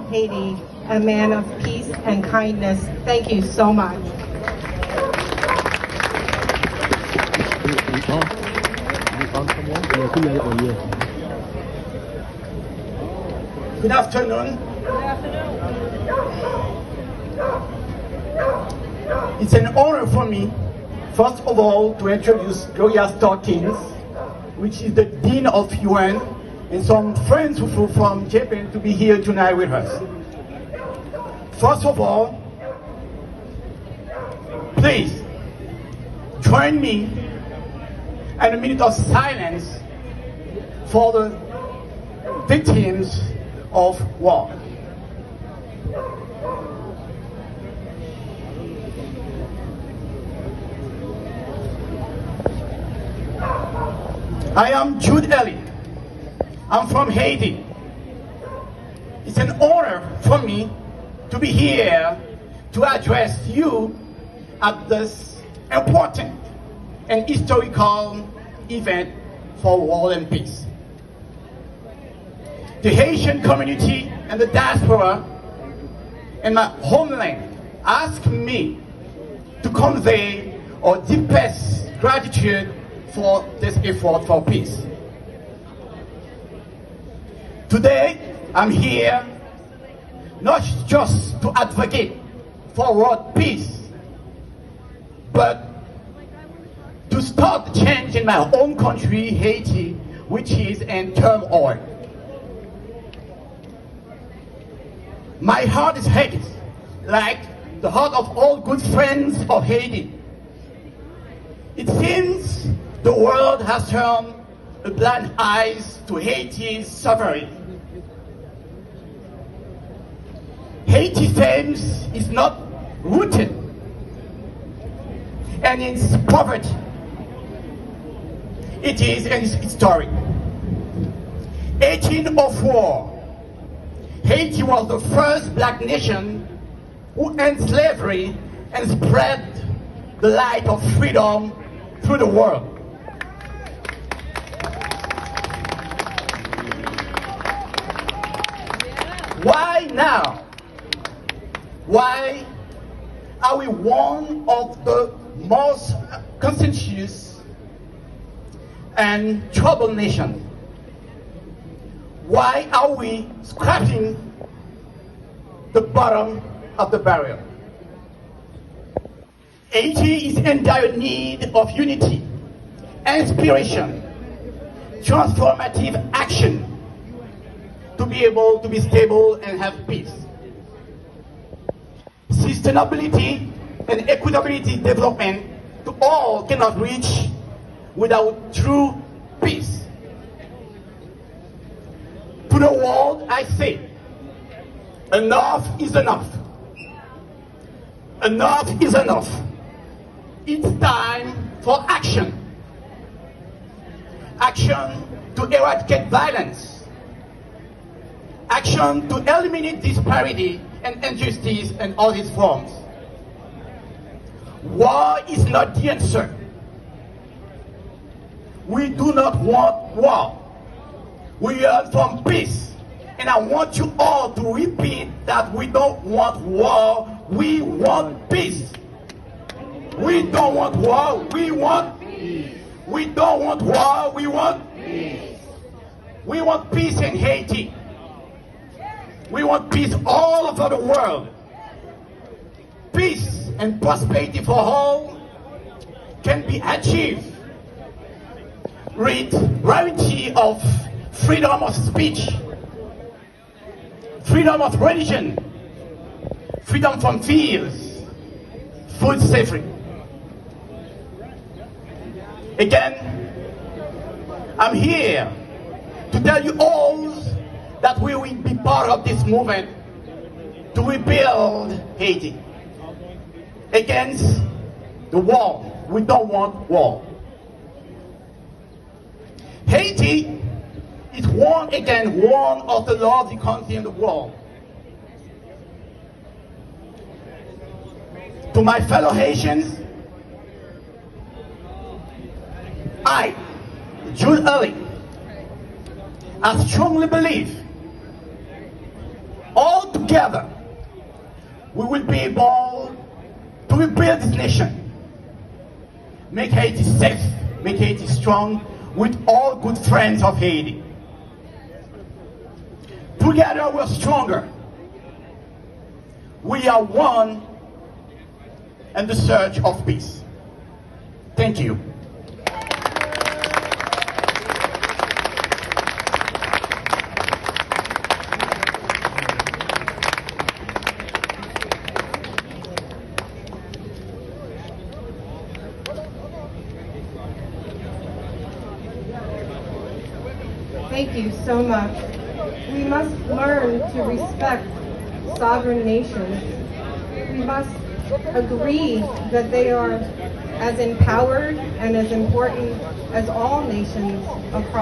Haiti, a man of peace and kindness. Thank you so much. Good afternoon. It's an honor for me, first of all, to introduce Gloria Starkins, which is the Dean of UN, and some friends who flew from Japan to be here tonight with us. First of all, please join me in a minute of silence for the victims of war. I am Jude Elie. I'm from Haiti. It's an honor for me to be here to address you at this important and historical event for war and peace. The Haitian community and the diaspora in my homeland asked me to convey our deepest gratitude for this effort for peace. Today, I'm here not just to advocate for world peace, but to start the change in my own country, Haiti, which is in turmoil. My heart is heavy, like the heart of all good friends of Haiti. It seems the world has turned a blind eye to Haiti's suffering. Haiti's fame is not rooted in its poverty. It is in its history. 1804, Haiti was the first black nation who ended slavery and spread the light of freedom through the world. Why now? Why are we one of the most contentious and troubled nations? Why are we scratching the bottom of the barrel? Haiti is in dire need of unity, inspiration, transformative action to be able to be stable and have peace. Sustainability and equitability development to all cannot reach without true peace. To the world, I say, enough is enough. Enough is enough. It's time for action. Action to eradicate violence. Action to eliminate disparity and injustice in all its forms. War is not the answer. We do not want war. We yearn for peace. And I want you all to repeat that we don't want war, we want peace. We don't want war, we want peace. We don't want war, we want peace. We want peace in Haiti. We want peace all over the world. Peace and prosperity for all can be achieved with guarantee of freedom of speech, freedom of religion, freedom from fears, food safety. Again, I'm here to tell you all that we will be part of this movement to rebuild Haiti against the war. We don't want war. Haiti is one of the lovely countries in the world. To my fellow Haitians, I, Jude Elie, I strongly believe all together, we will be able to rebuild this nation, make Haiti safe, make Haiti strong, with all good friends of Haiti. Together we're stronger. We are one in the search of peace. Thank you. Thank you so much. We must learn to respect sovereign nations. We must agree that they are as empowered and as important as all nations across